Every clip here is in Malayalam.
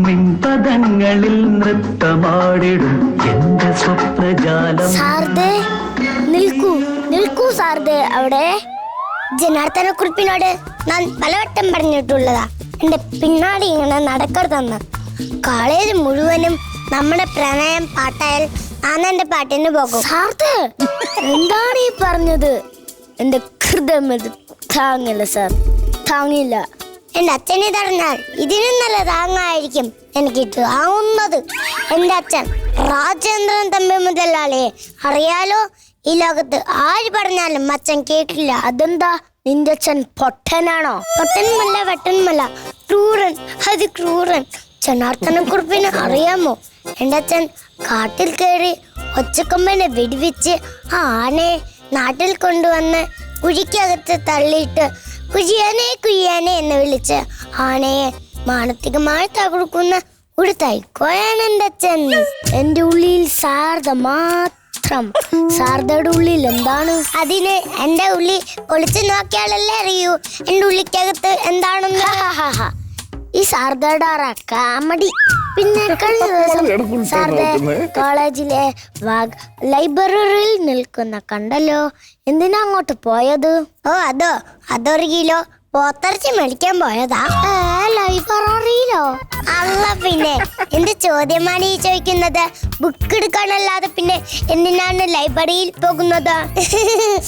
മിൻപദങ്ങളിൽ നൃത്തമാടിടും എന്റെ സ്വപ്നജാലം. സാർദേ നിൽക്കൂ നിൽക്കൂ സാർദേ അവിടെ. ജനാർദ്ദനക്കുറിപ്പിനോട് ഞാൻ പലവട്ടം പറഞ്ഞിട്ടുള്ളതാ എന്റെ പിന്നാടി ഇങ്ങനെ നടക്കരുതെന്ന്. കോളേജ് മുഴുവനും നമ്മുടെ പ്രണയം പാട്ടായാൽ ഞാൻ എന്റെ പാട്ടിന് പോകും. സാർദേ എന്താണ് ഈ പറഞ്ഞത്? എന്റെ ഹൃദയം താങ്ങില്ല സാർ, താങ്ങില്ല. എന്റെ അച്ഛനെ തടഞ്ഞാൽ ഇതിനും നല്ല താങ്ങായിരിക്കും എനിക്ക് താങ്ങുന്നത്. എന്റെ അച്ഛൻ രാജേന്ദ്രൻ തമ്പി മുതലാളിയെ അറിയാലോ? ഈ ലോകത്ത് ആര് പറഞ്ഞാലും അച്ഛൻ കേട്ടില്ല. അതെന്താ, നിന്റെ അച്ഛൻ പൊട്ടനാണോ? പൊട്ടനുമല്ല വെട്ടനുമല്ല, ക്രൂരൻ, അതിക്രൂരൻ. ജനാർദ്ദനക്കുറിപ്പിന് അറിയാമോ? എന്റെ അച്ഛൻ കാട്ടിൽ കയറി ഒച്ചക്കൊമ്പനെ വെടിവെച്ച് ആ ആനയെ നാട്ടിൽ കൊണ്ടുവന്ന് കുഴിക്കകത്ത് തള്ളിയിട്ട് കുഴിയാനെ കുയ്യാനെ എന്ന് വിളിച്ച് ആനയെ മാനസികമായി തകർക്കുന്ന ഒരു തൈക്കോയാണ് എന്റെ അച്ഛൻ. എന്റെ ഉള്ളിൽ സാരദ മാത്രം. സാരദയുടെ ഉള്ളിൽ എന്താണ്? അതിന് എന്റെ ഉള്ളി ഒളിച്ചു നോക്കിയാലല്ലേ അറിയൂ എന്റെ ഉള്ളിക്കകത്ത് എന്താണെന്ന്. ഈ സാരദയുടെ കാമഡി. പിന്നെ കഴിഞ്ഞ ദിവസം സാരദ കോളേജിലെ ലൈബ്രറിയിൽ നിൽക്കുന്ന കണ്ടല്ലോ. എന്തിനാ അങ്ങോട്ട് പോയത്? ഓ അതൊരു കിലോ പോത്തിറച്ചി മേടിക്കാൻ പോയതാ. ലൈബ്രറിയിലോ? അല്ല പിന്നെ എന്ത് ചോദ്യമാണ് ഈ ചോദിക്കുന്നത്? ബുക്ക് എടുക്കാനല്ലാതെ പിന്നെ എന്തിനാണ് ലൈബ്രറിയിൽ പോകുന്നത്?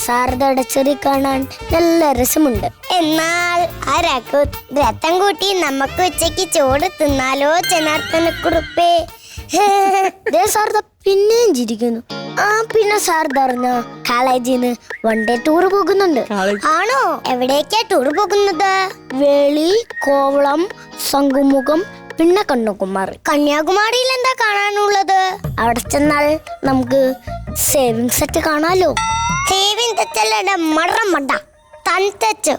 സാരദയുടെ ചെറി കാണാൻ നല്ല രസമുണ്ട്. എന്നാൽ ആ രഥം കൂട്ടി നമുക്ക് ഉച്ചയ്ക്ക് ചോറ് തിന്നാലോ ജനാർദ്ദനക്കുറിപ്പേ? സാരദ പിന്നെയും ചിരിക്കുന്നു. പിന്നെ സാരദ അറിഞ്ഞ കോളേജിന്ന് വൺ ഡേ ടൂർ പോകുന്നുണ്ട്. ആണോ? എവിടേക്കാ ടൂർ പോകുന്നത്? വേളി, കോവളം, ശംഖുമുഖം, പിന്നെ കന്യാകുമാരി. കന്യാകുമാരിയിൽ എന്താ കാണാനുള്ളത്? അവിടെ ചെന്നാൽ നമുക്ക് സേവിങ് സെറ്റ് കാണാലോ. സേവിങ് തെറ്റല്ല, മട തൻതെച്ച്.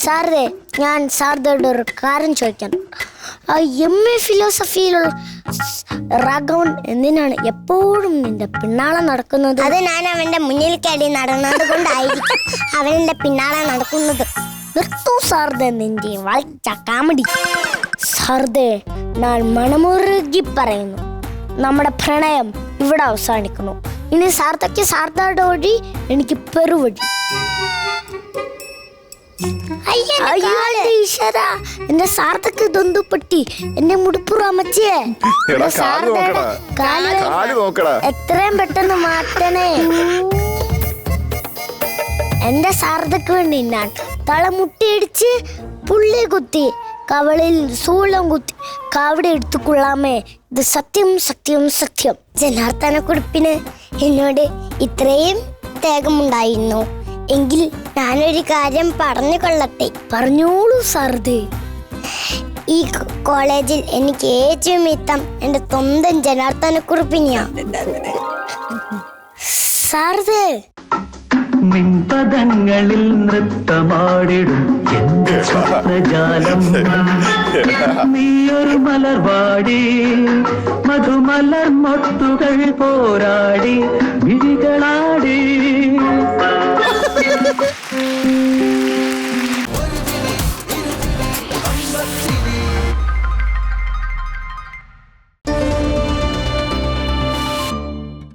സാരദേ, ഞാൻ സാരദയുടെ ഒരു കാര്യം ചോദിക്കാൻ. MA ഫിലോസഫിയിലുള്ള രാഘവൻ എന്തിനാണ് എപ്പോഴും നിന്റെ പിന്നാലെ നടക്കുന്നത്? അത് ഞാൻ അവന്റെ മുന്നിൽ കയറി നടന്നത് കൊണ്ടായിരിക്കും അവന്റെ പിന്നാലെ നടക്കുന്നത്. നിർത്തൂ സാരദേ നിന്റെ വളച്ച കാമഡി. സാരദേ, ഞാൻ മനമുരുകി പറയുന്നു, നമ്മുടെ പ്രണയം ഇവിടെ അവസാനിക്കുന്നു. ഇനി സാരദയ്ക്ക് സാരദയുടെ വഴി, എനിക്ക് പെരുവഴി. എന്റെ സാരദക്ക് ദൊന്തുപട്ടി, എന്റെ മുടുപ്പുറ അമ്മച്ചിയെ എത്രയും പെട്ടെന്ന് മാറ്റണേ. എന്റെ സാരദക്ക് വേണ്ടി ഞാൻ തളമുട്ടിയടിച്ച് പുള്ളി കുത്തി കവളിൽ സൂളം കുത്തി കാവടി എടുത്തുകൊള്ളാമേ. ഇത് സത്യം സത്യം സത്യം. ജനാർദ്ദനക്കുറിപ്പിന് എന്നോട് ഇത്രയും ത്യാഗമുണ്ടായിരുന്നു എങ്കിൽ ഞാനൊരു കാര്യം പറഞ്ഞു കൊള്ളട്ടെ. പറഞ്ഞോളൂ സാരദേ. ഈ കോളേജിൽ എനിക്ക് ഏറ്റവും ഇഷ്ടം എന്റെ സ്വന്തം ജനാർദ്ദനക്കുറിപ്പിനെയാ. സാരദേ, മിൻപദങ്ങളിൽ നൃത്തമാടിടും എന്റെ സ്വപ്നജാലം. നീയൊരു മലർവാടി, മധുമലർ മൊട്ടുകൾ പോരാടി വിഴികളാടി